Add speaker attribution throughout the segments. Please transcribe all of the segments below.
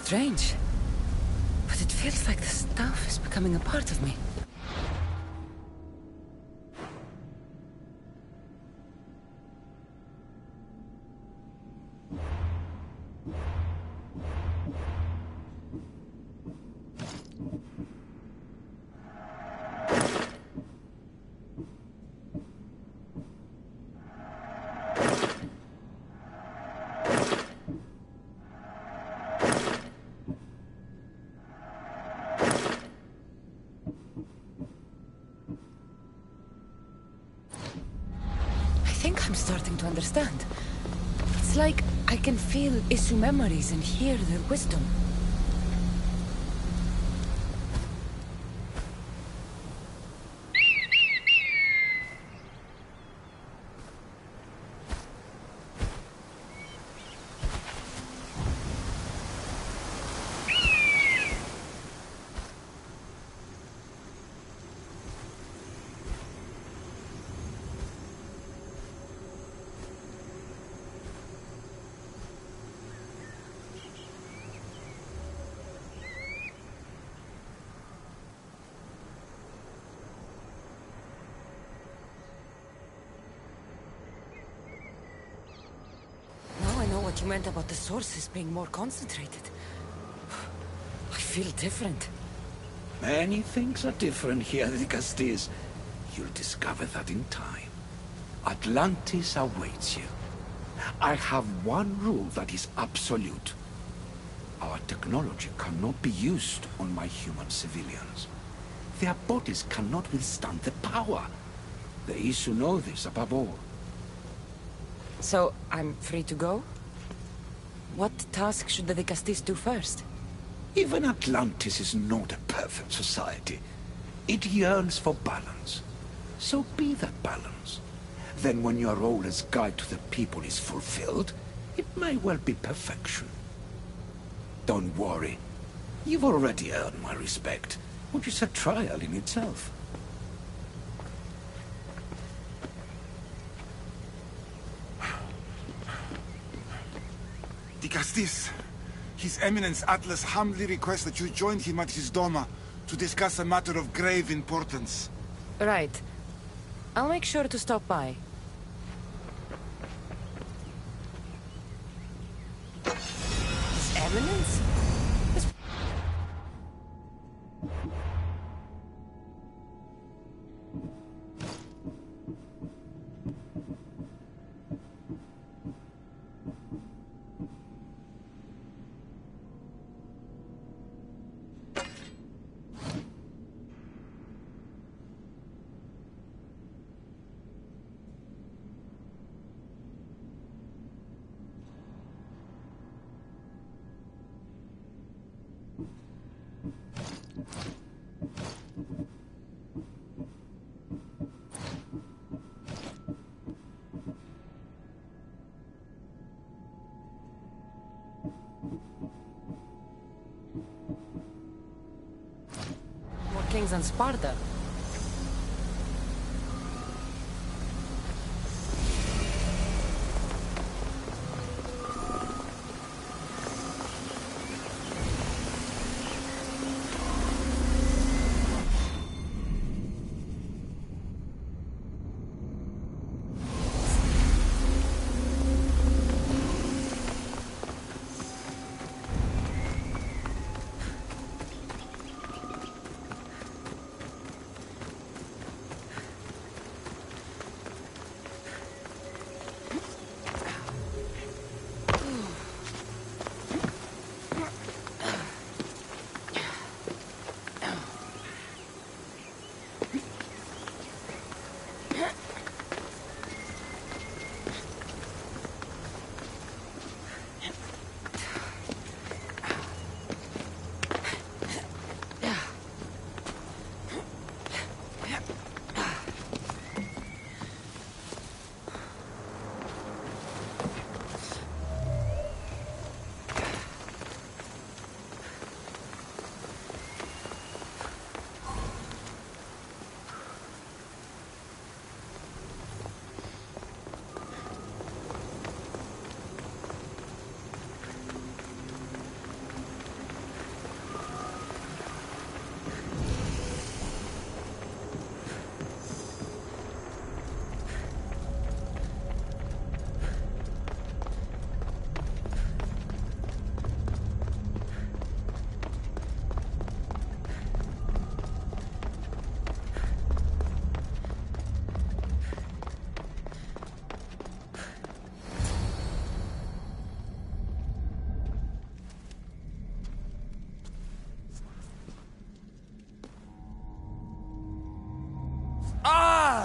Speaker 1: strange. But it feels like the stuff is becoming a part of me. I think I'm starting to understand. It's like I can feel Isu memories and hear their wisdom. What you meant about the sources being more concentrated. I feel different.
Speaker 2: Many things are different here, the Castis. You'll discover that in time. Atlantis awaits you. I have one rule that is absolute. Our technology cannot be used on my human civilians. Their bodies cannot withstand the power. The Isu know this above all.
Speaker 1: So, I'm free to go? What task should the Castis do first?
Speaker 2: Even Atlantis is not a perfect society. It yearns for balance. So be that balance. Then when your role as guide to the people is fulfilled, it may well be perfection. Don't worry. You've already earned my respect, which is a trial in itself.
Speaker 3: Castis, His Eminence Atlas humbly requests that you join him at his Doma to discuss a matter of grave importance.
Speaker 1: Right. I'll make sure to stop by. His Eminence? Kings and Sparta.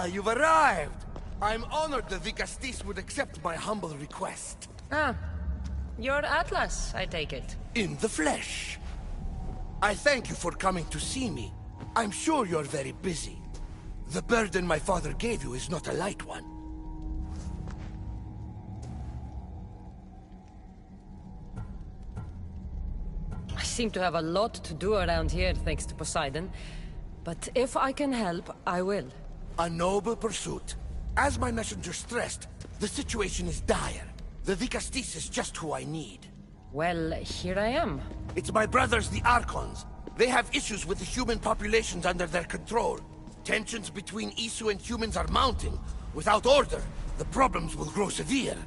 Speaker 4: You've arrived! I'm honored the Vicastis would accept my humble request.
Speaker 1: Ah, you're Atlas, I take it.
Speaker 4: In the flesh. I thank you for coming to see me. I'm sure you're very busy. The burden my father gave you is not a light one.
Speaker 1: I seem to have a lot to do around here, thanks to Poseidon. But if I can help, I will.
Speaker 4: A noble pursuit. As my messenger stressed, the situation is dire. The Vicastis is just who I need.
Speaker 1: Well, here I am.
Speaker 4: It's my brothers, the Archons. They have issues with the human populations under their control. Tensions between Isu and humans are mounting. Without order, the problems will grow severe.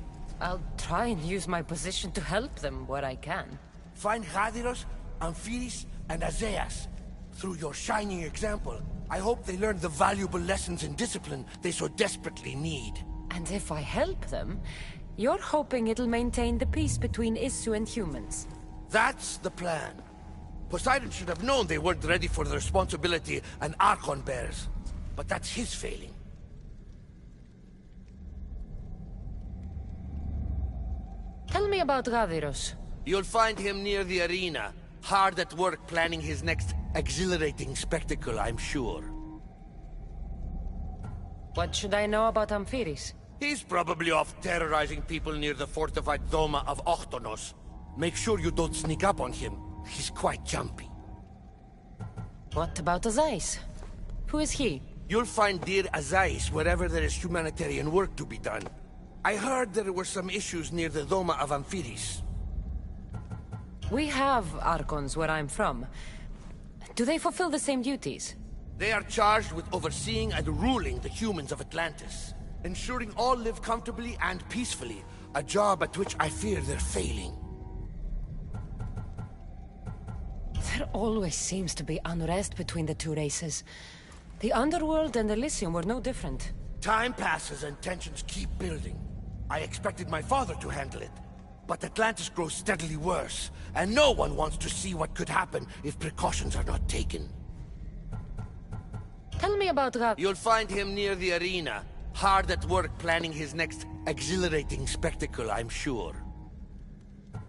Speaker 1: I'll try and use my position to help them where I can.
Speaker 4: Find Gadiros, Amphiris, and Azeas. Through your shining example, I hope they learn the valuable lessons in discipline they so desperately need.
Speaker 1: And if I help them, you're hoping it'll maintain the peace between Isu and humans.
Speaker 4: That's the plan. Poseidon should have known they weren't ready for the responsibility an Archon bears. But that's his failing.
Speaker 1: Tell me about Gadiros.
Speaker 4: You'll find him near the arena, hard at work planning his next exhilarating spectacle, I'm sure.
Speaker 1: What should I know about Amphiris?
Speaker 4: He's probably off terrorizing people near the fortified Doma of Ochtonos. Make sure you don't sneak up on him. He's quite jumpy.
Speaker 1: What about Azais? Who is he?
Speaker 4: You'll find dear Azais wherever there is humanitarian work to be done. I heard there were some issues near the Doma of Amphiris.
Speaker 1: We have Archons where I'm from. Do they fulfill the same duties?
Speaker 4: They are charged with overseeing and ruling the humans of Atlantis. Ensuring all live comfortably and peacefully. A job at which I fear they're failing.
Speaker 1: There always seems to be unrest between the two races. The Underworld and Elysium were no different.
Speaker 4: Time passes and tensions keep building. I expected my father to handle it. But Atlantis grows steadily worse, and no one wants to see what could happen if precautions are not taken.
Speaker 1: Tell me about Gav.
Speaker 4: You'll find him near the arena, hard at work planning his next exhilarating spectacle, I'm sure.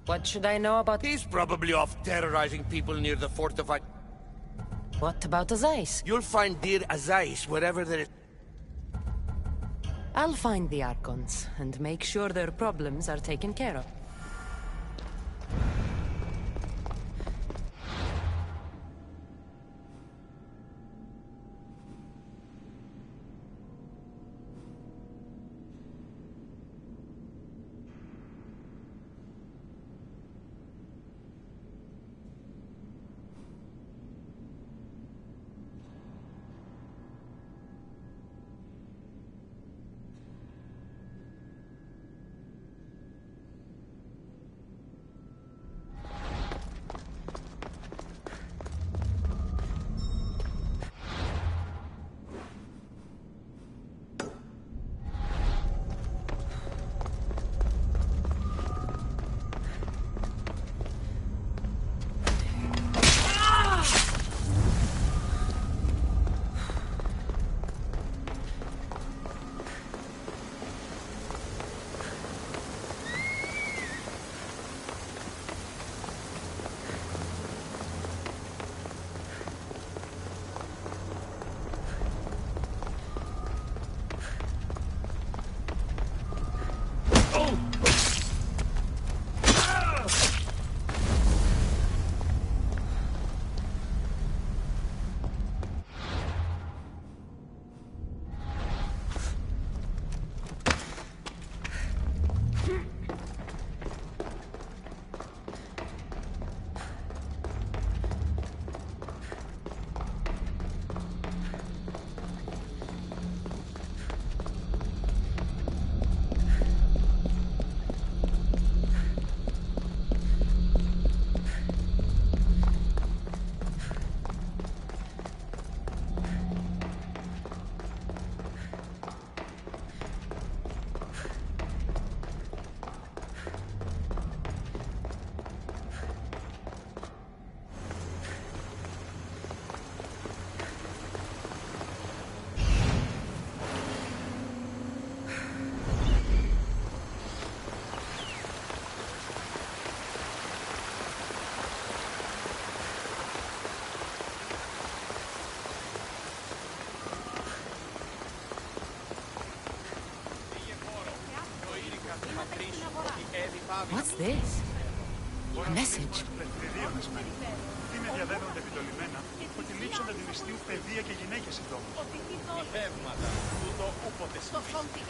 Speaker 1: What should I know about...
Speaker 4: He's probably off terrorizing people near the fortified...
Speaker 1: What about Azais?
Speaker 4: You'll find dear Azais wherever there is...
Speaker 1: I'll find the Archons, and make sure their problems are taken care of. What's this? A message.
Speaker 5: Είναι διαδέδονται επιτολμένα ότι λείψονται του νηστείου παιδεία και γυναίκες εδώ. Μηχεύματα, τούτο ούποτε συμβεί.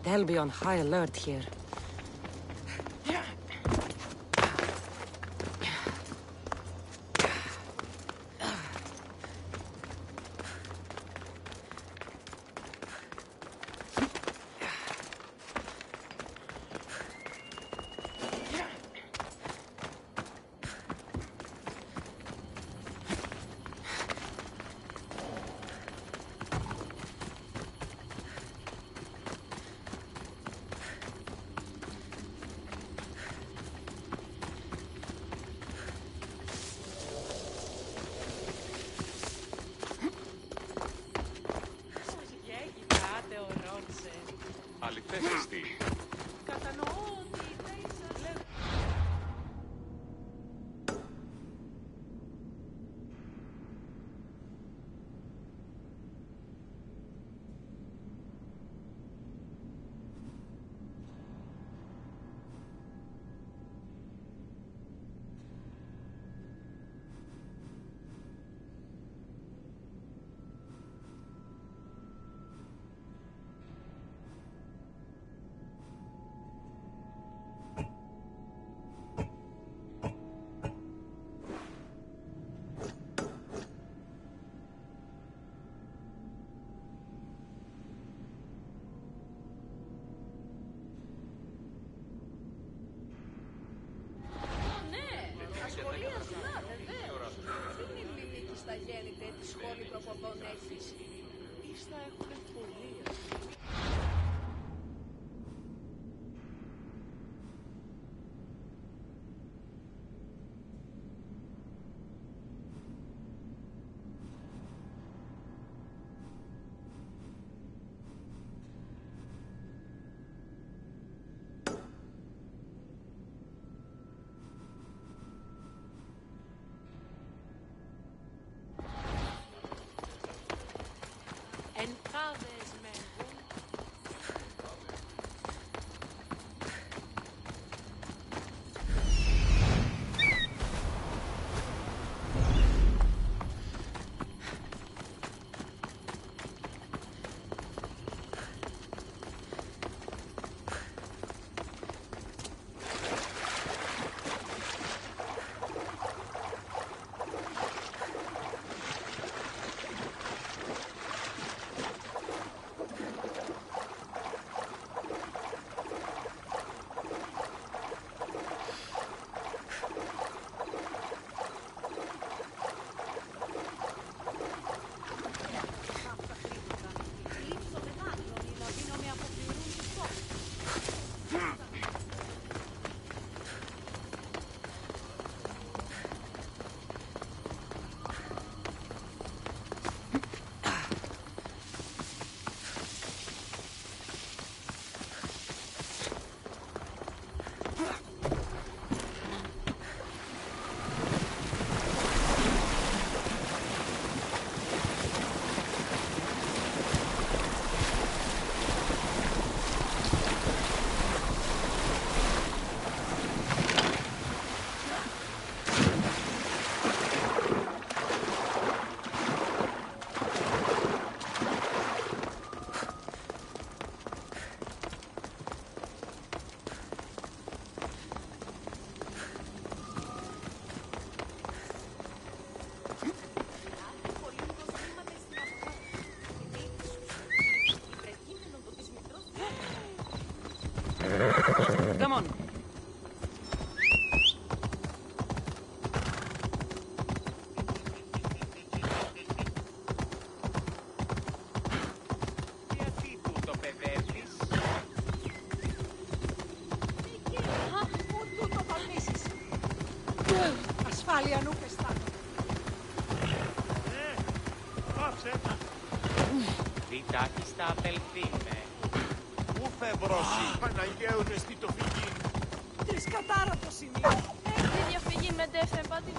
Speaker 1: They'll be on high alert here.
Speaker 6: θα έχουν πολύ. Εντάδες μέγουν.
Speaker 1: Come on.
Speaker 7: Γιατί τούτο παιδεύεις?
Speaker 6: Πού τούτο παλμίσεις. Ασφάλεια νου πεστά.
Speaker 5: Πάψε.
Speaker 7: Διτάχει στα απελθή με.
Speaker 4: Πού φευρώσει, Παναγιέου νεστή το φυγή.
Speaker 6: Τρισκατάρα το σημείο.
Speaker 8: Έχει διαφυγή με ντέφε πάτη.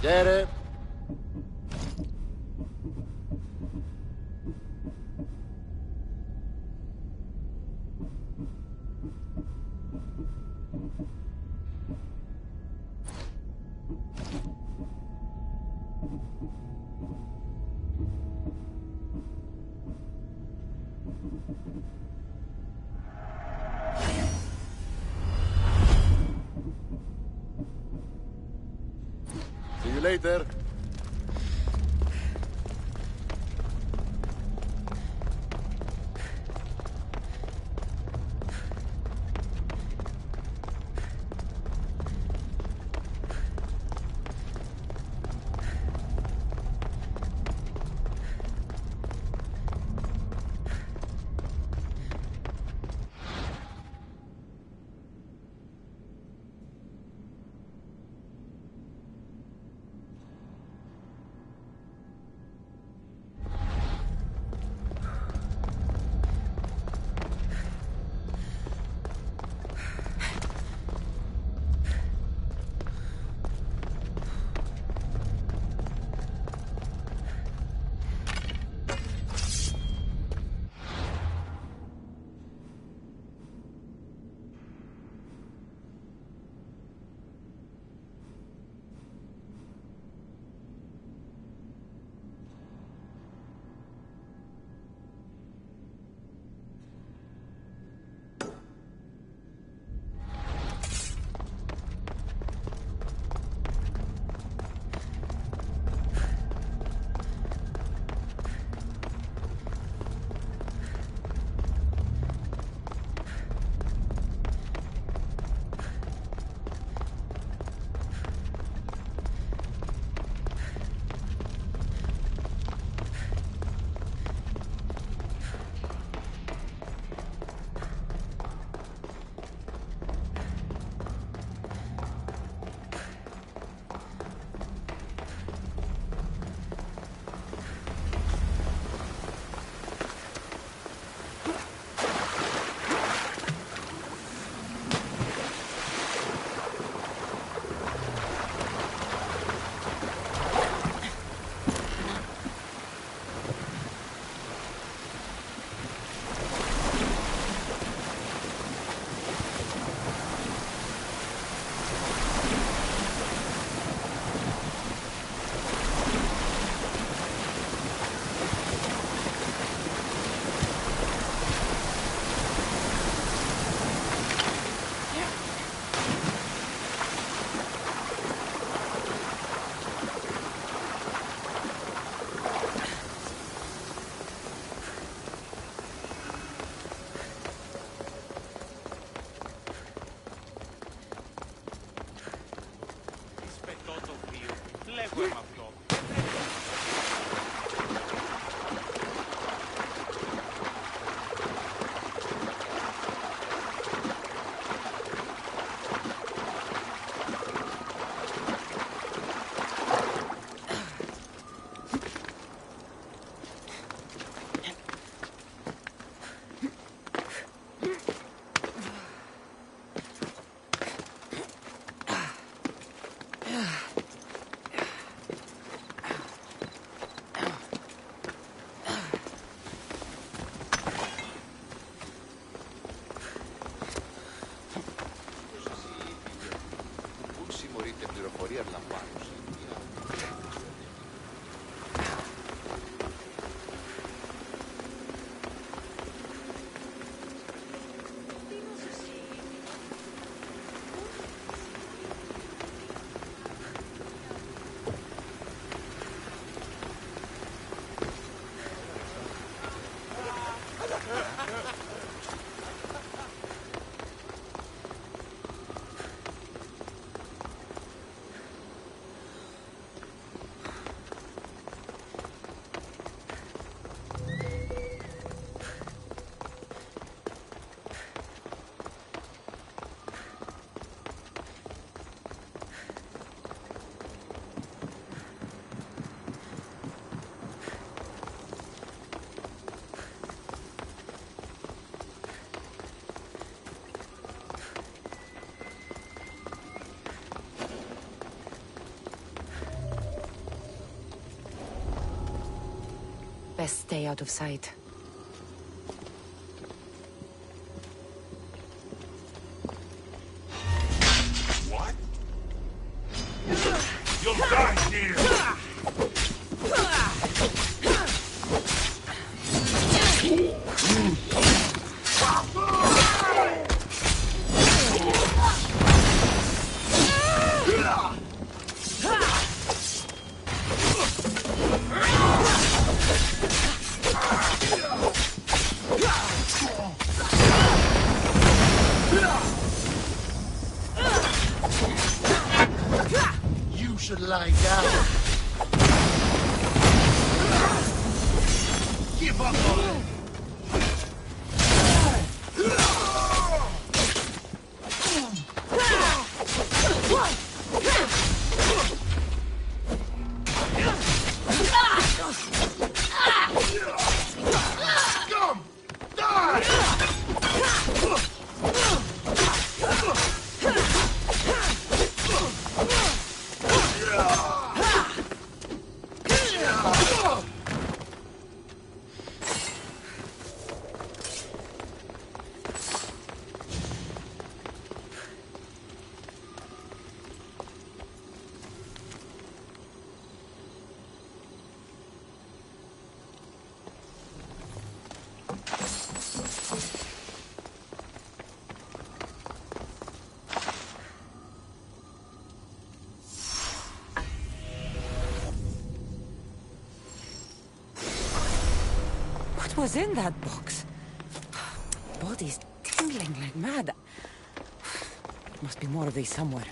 Speaker 4: Γέρε.
Speaker 9: later.
Speaker 1: Best stay out of sight.
Speaker 3: What? You'll die here!
Speaker 1: What was in that box? Body's tingling like mad. There must be more of these somewhere.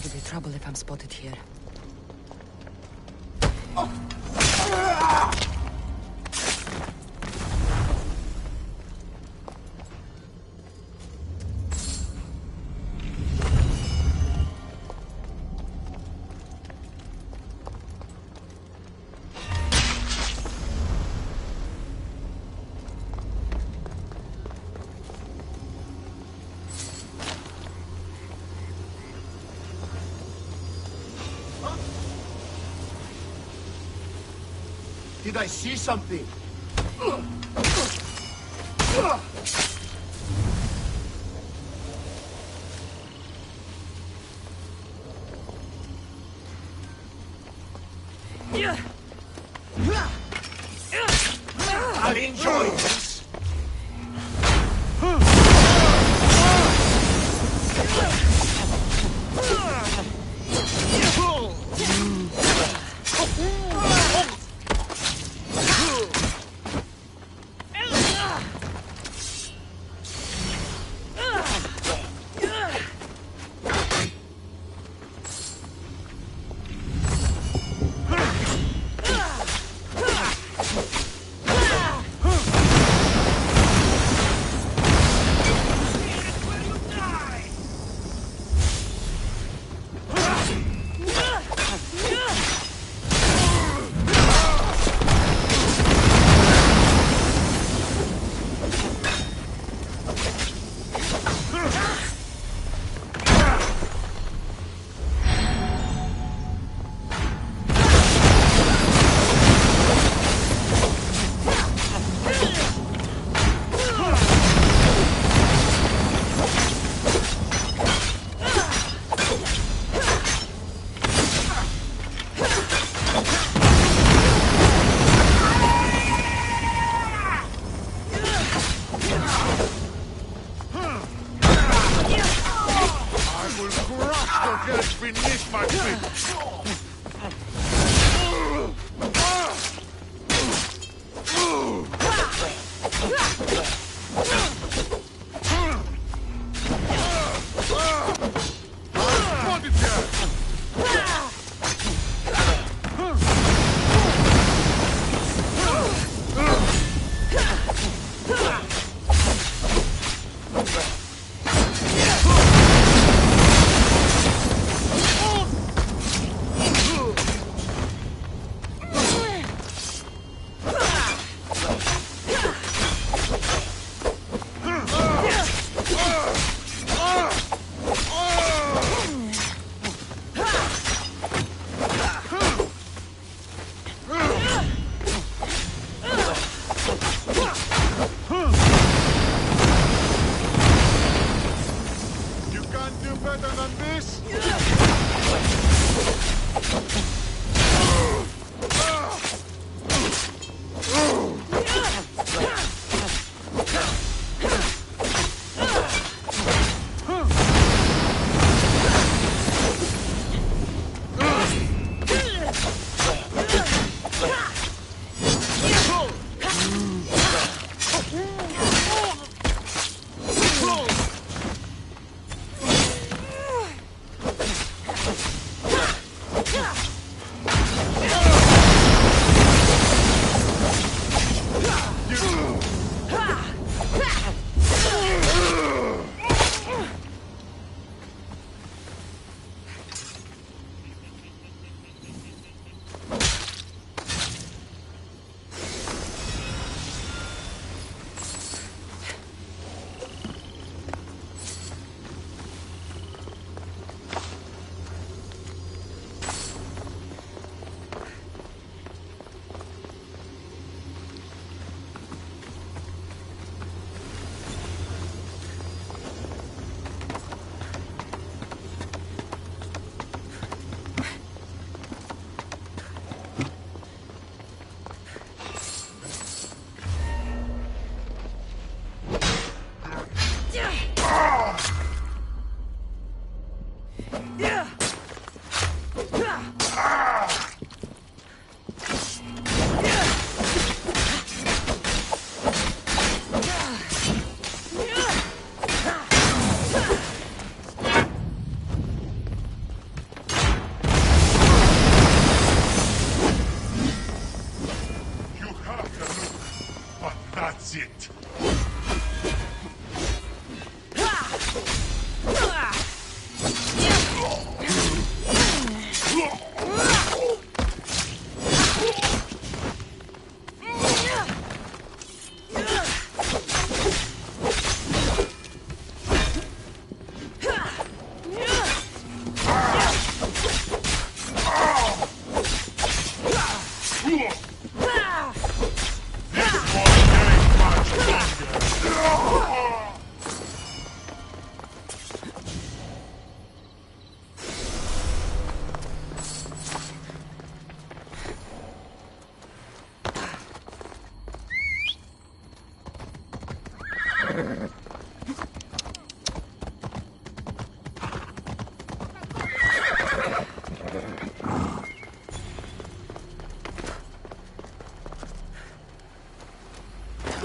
Speaker 1: It'll be trouble if I'm spotted here.
Speaker 4: Did I see something? I'll enjoy this.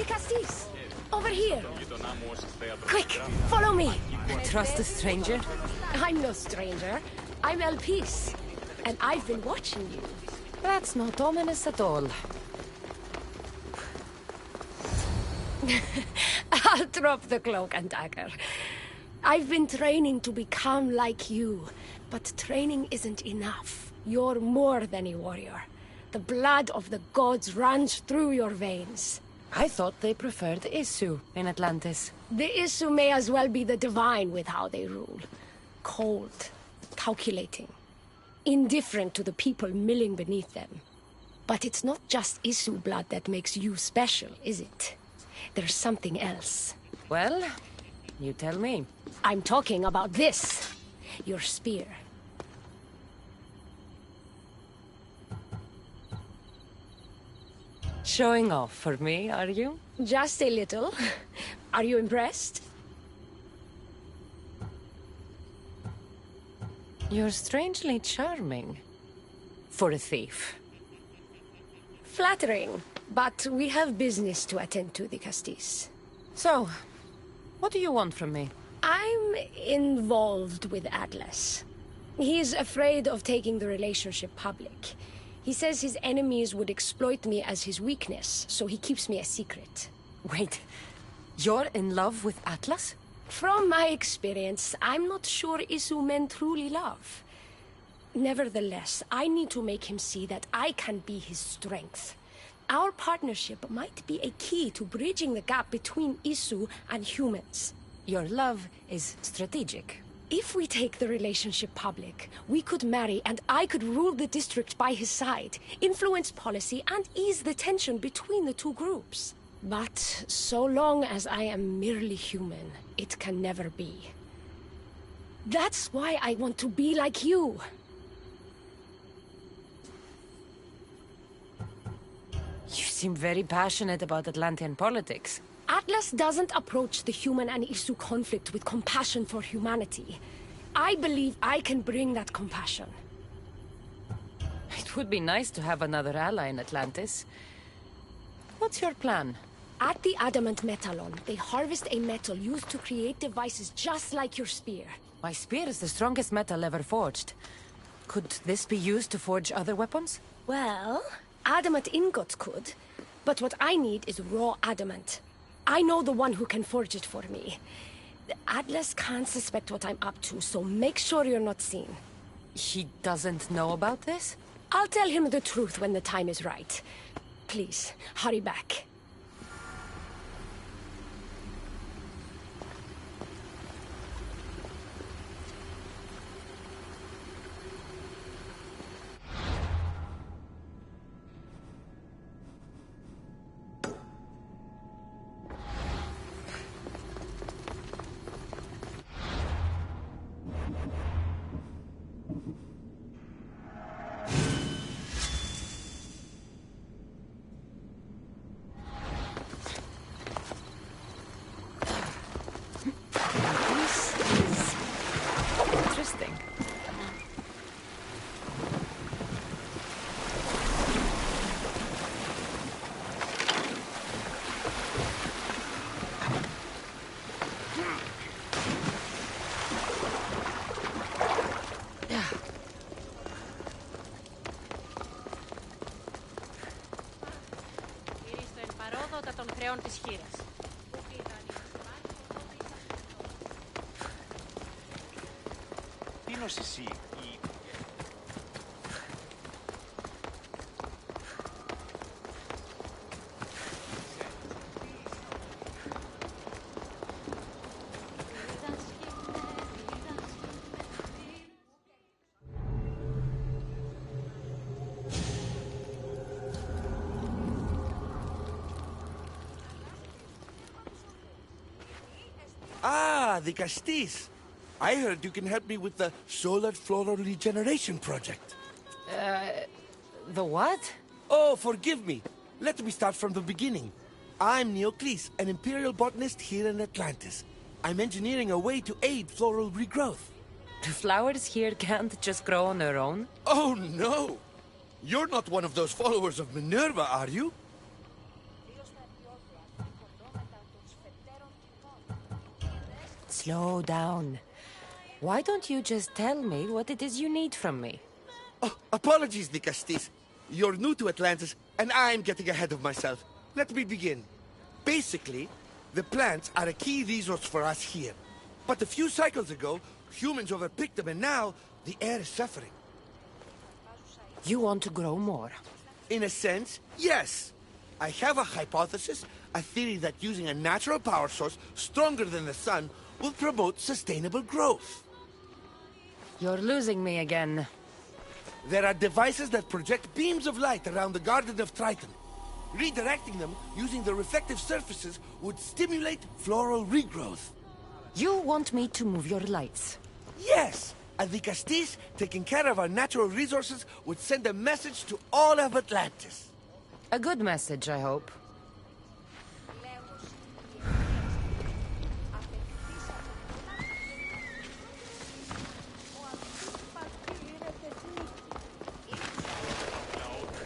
Speaker 9: Castis! Over here! Quick, follow me!
Speaker 1: Trust a stranger?
Speaker 9: I'm no stranger. I'm El Peace. And I've been watching you.
Speaker 1: That's not ominous at all.
Speaker 9: I'll drop the cloak and dagger. I've been training to become like you, but training isn't enough. You're more than a warrior. The blood of the gods runs through your veins.
Speaker 1: I thought they preferred Isu in Atlantis.
Speaker 9: The Isu may as well be the divine with how they rule. Cold, calculating, indifferent to the people milling beneath them. But it's not just Isu blood that makes you special, is it? There's something else.
Speaker 1: Well, you tell me.
Speaker 9: I'm talking about this. Your spear.
Speaker 1: Showing off for me, are you?
Speaker 9: Just a little. Are you impressed?
Speaker 1: You're strangely charming. For a thief.
Speaker 9: Flattering. But we have business to attend to, the Castis.
Speaker 1: So, what do you want from me?
Speaker 9: I'm involved with Atlas. He's afraid of taking the relationship public. He says his enemies would exploit me as his weakness, so he keeps me a secret.
Speaker 1: Wait, you're in love with Atlas?
Speaker 9: From my experience, I'm not sure Isu men truly love. Nevertheless, I need to make him see that I can be his strength. Our partnership might be a key to bridging the gap between Isu and humans.
Speaker 1: Your love is strategic.
Speaker 9: If we take the relationship public, we could marry and I could rule the district by his side, influence policy and ease the tension between the two groups. But so long as I am merely human, it can never be. That's why I want to be like you.
Speaker 1: You seem very passionate about Atlantean politics.
Speaker 9: Atlas doesn't approach the human and Isu conflict with compassion for humanity. I believe I can bring that compassion.
Speaker 1: It would be nice to have another ally in Atlantis. What's your plan?
Speaker 9: At the Adamant Metalon, they harvest a metal used to create devices just like your spear.
Speaker 1: My spear is the strongest metal ever forged. Could this be used to forge other weapons?
Speaker 9: Well, adamant ingots could. But what I need is raw adamant. I know the one who can forge it for me. Atlas can't suspect what I'm up to, so make sure you're not seen.
Speaker 1: He doesn't know about this?
Speaker 9: I'll tell him the truth when the time is right. Please, hurry back.
Speaker 6: της χήρας.
Speaker 5: Τι νος εσύ, η...
Speaker 4: Ah, the Castis. I heard you can help me with the solar floral regeneration project.
Speaker 1: The what?
Speaker 4: Oh, forgive me. Let me start from the beginning. I'm Neocles, an imperial botanist here in Atlantis. I'm engineering a way to aid floral regrowth.
Speaker 1: The flowers here can't just grow on their own?
Speaker 4: Oh, no! You're not one of those followers of Minerva, are you?
Speaker 1: Slow down. Why don't you just tell me what it is you need from me?
Speaker 4: Oh, apologies, Nicastis. You're new to Atlantis, and I'm getting ahead of myself. Let me begin. Basically, the plants are a key resource for us here. But a few cycles ago, humans overpicked them, and now the air is suffering.
Speaker 1: You want to grow more?
Speaker 4: In a sense, yes. I have a hypothesis, a theory that using a natural power source stronger than the sun will promote sustainable growth.
Speaker 1: You're losing me again.
Speaker 4: There are devices that project beams of light around the Garden of Triton. Redirecting them using the reflective surfaces would stimulate floral regrowth.
Speaker 1: You want me to move your lights?
Speaker 4: Yes! And the Castis, taking care of our natural resources, would send a message to all of Atlantis.
Speaker 1: A good message, I hope.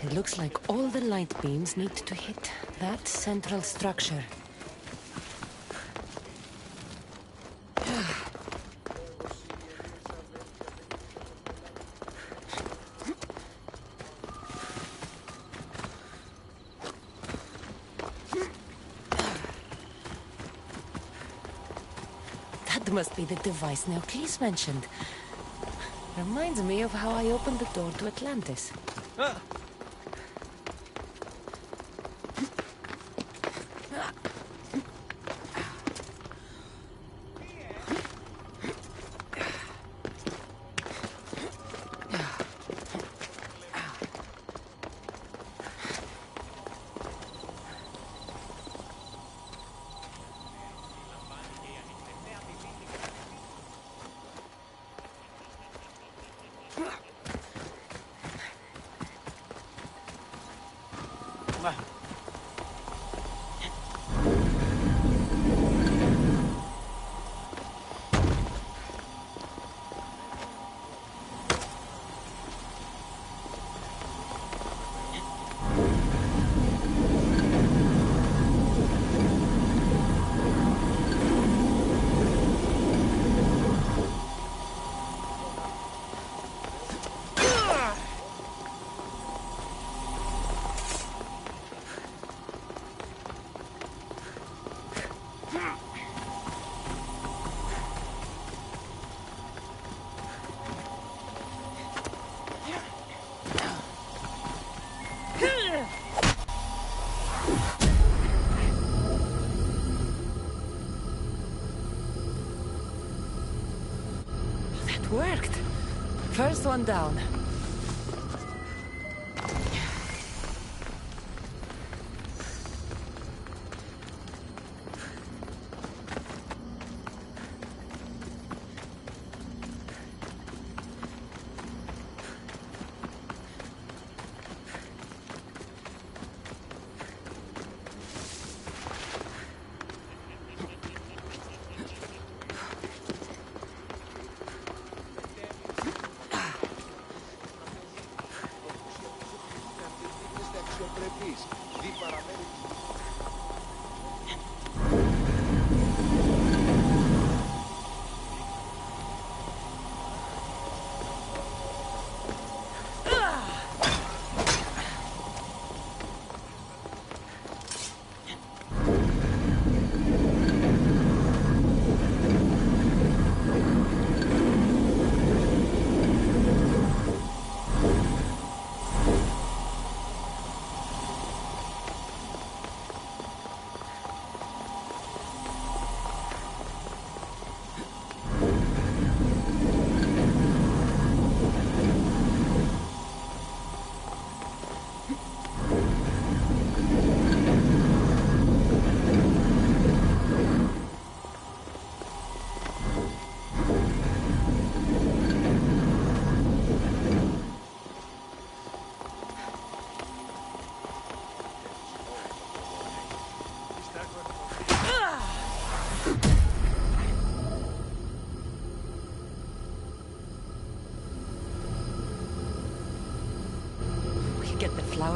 Speaker 1: It looks like all the light beams need to hit that central structure. That must be the device Neocles mentioned. Reminds me of how I opened the door to Atlantis. Worked. First one down.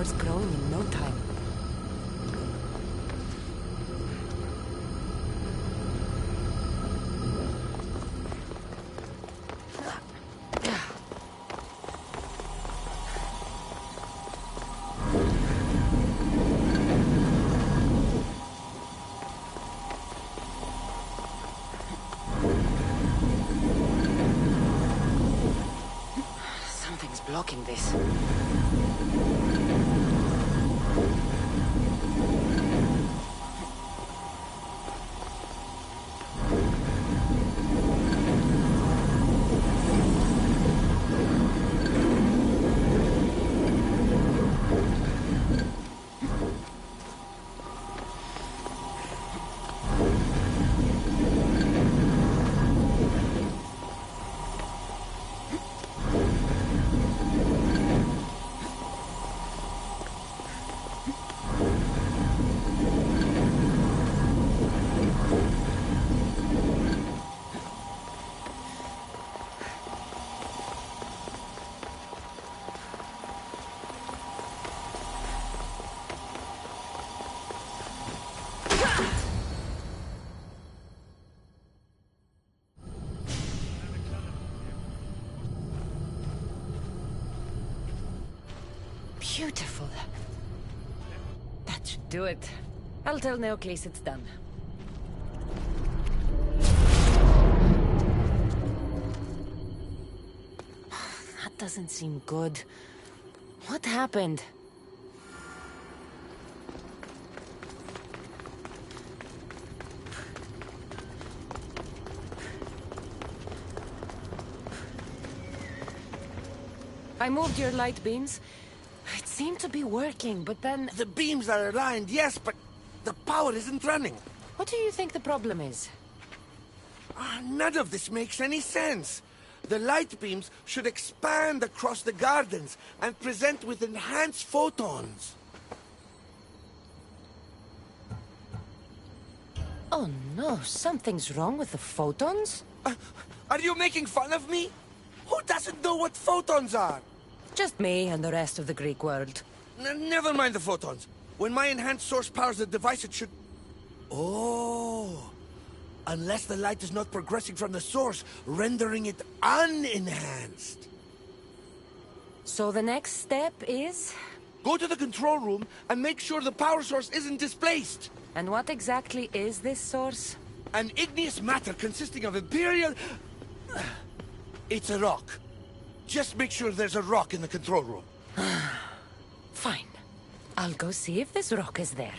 Speaker 1: starts growing in no time. Something's blocking this. Beautiful. That should do it. I'll tell Neocles it's done. That doesn't seem good. What happened? I moved your light beams. It seemed to be working, but then...
Speaker 4: The beams are aligned, yes, but the power isn't running.
Speaker 1: What do you think the problem is?
Speaker 4: None of this makes any sense. The light beams should expand across the gardens and present with enhanced photons.
Speaker 1: Oh no, something's wrong with the photons?
Speaker 4: Are you making fun of me? Who doesn't know what photons are?
Speaker 1: Just me and the rest of the Greek world.
Speaker 4: Never mind the photons. When my enhanced source powers the device, it should... Oh... Unless the light is not progressing from the source, rendering it unenhanced.
Speaker 1: So the next step is?
Speaker 4: Go to the control room and make sure the power source isn't displaced.
Speaker 1: And what exactly is this source?
Speaker 4: An igneous matter consisting of Imperial... It's a rock. Just make sure there's a rock in the control room.
Speaker 1: Fine. I'll go see if this rock is there.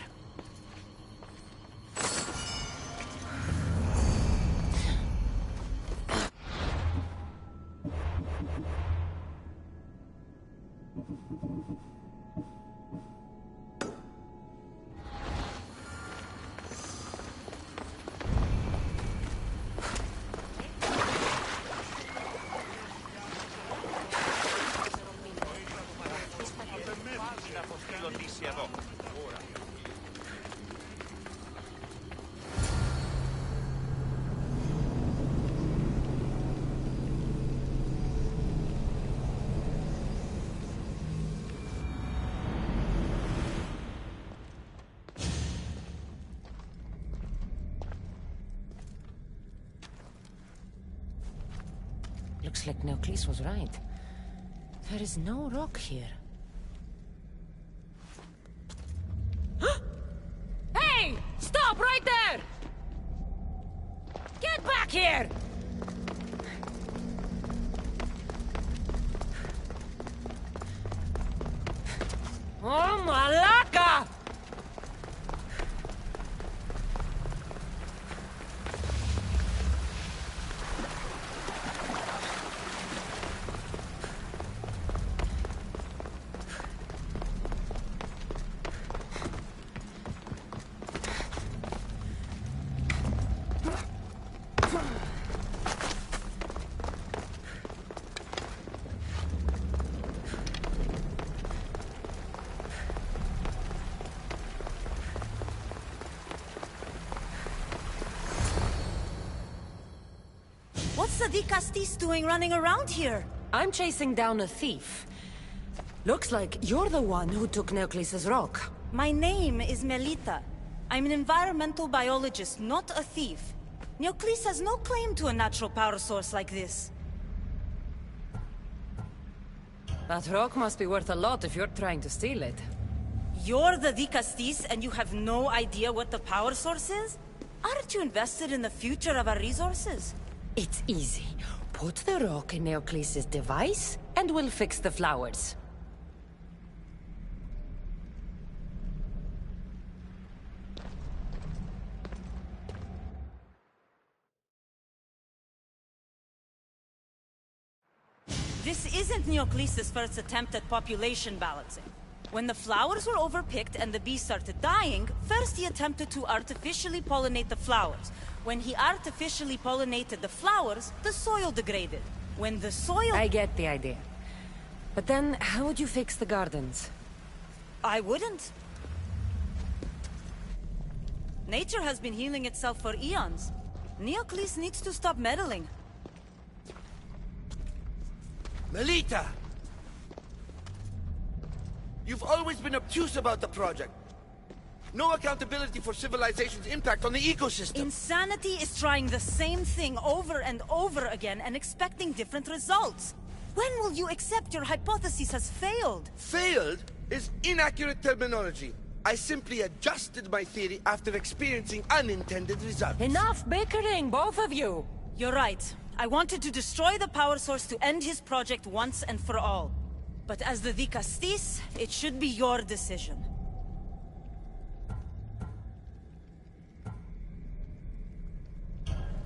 Speaker 1: Looks like Neocles was right. There is no rock here. Hey! Stop right there! Get back here! Oh, Malaka!
Speaker 6: What's the Dicastis doing running around here?
Speaker 1: I'm chasing down a thief. Looks like you're the one who took Neoclis's rock.
Speaker 10: My name is Melita. I'm an environmental biologist, not a thief. Neoclis has no claim to a natural power source like this.
Speaker 1: That rock must be worth a lot if you're trying to steal it.
Speaker 10: You're the Dicastis and you have no idea what the power source is? Aren't you invested in the future of our resources?
Speaker 1: It's easy. Put the rock in Neoclis's device, and we'll fix the flowers.
Speaker 10: This isn't Neoclis' first attempt at population balancing. When the flowers were overpicked and the bees started dying, first he attempted to artificially pollinate the flowers. When he artificially pollinated the flowers, the soil degraded. When the soil...
Speaker 1: I get the idea. But then, how would you fix the gardens?
Speaker 10: I wouldn't. Nature has been healing itself for eons. Neoclis needs to stop meddling.
Speaker 4: Melita! You've always been obtuse about the project. No accountability for civilization's impact on the ecosystem.
Speaker 10: Insanity is trying the same thing over and over again and expecting different results. When will you accept your hypothesis has failed?
Speaker 4: Failed is inaccurate terminology. I simply adjusted my theory after experiencing unintended results.
Speaker 1: Enough bickering, both of you!
Speaker 10: You're right. I wanted to destroy the power source to end his project once and for all. But as the Dicastis, it should be your decision.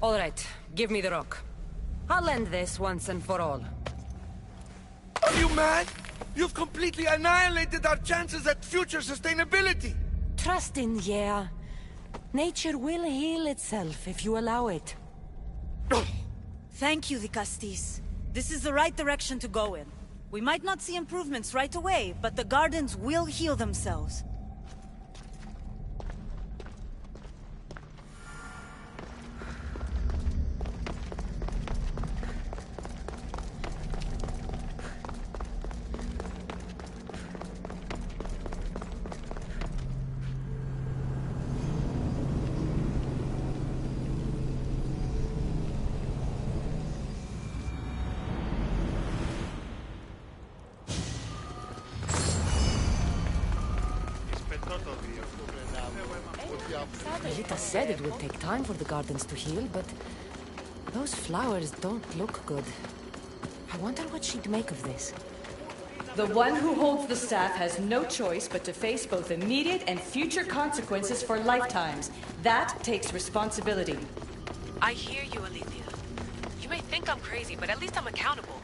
Speaker 1: All right, give me the rock. I'll end this once and for all.
Speaker 4: Are you mad? You've completely annihilated our chances at future sustainability!
Speaker 1: Trust in yeah. Nature will heal itself if you allow it.
Speaker 10: Thank you, Dicastis. This is the right direction to go in. We might not see improvements right away, but the gardens will heal themselves.
Speaker 1: Melita said it would take time for the gardens to heal, but those flowers don't look good. I wonder what she'd make of this.
Speaker 11: The one who holds the staff has no choice but to face both immediate and future consequences for lifetimes. That takes responsibility.
Speaker 12: I hear you, Alethea. You may think I'm crazy, but at least I'm accountable.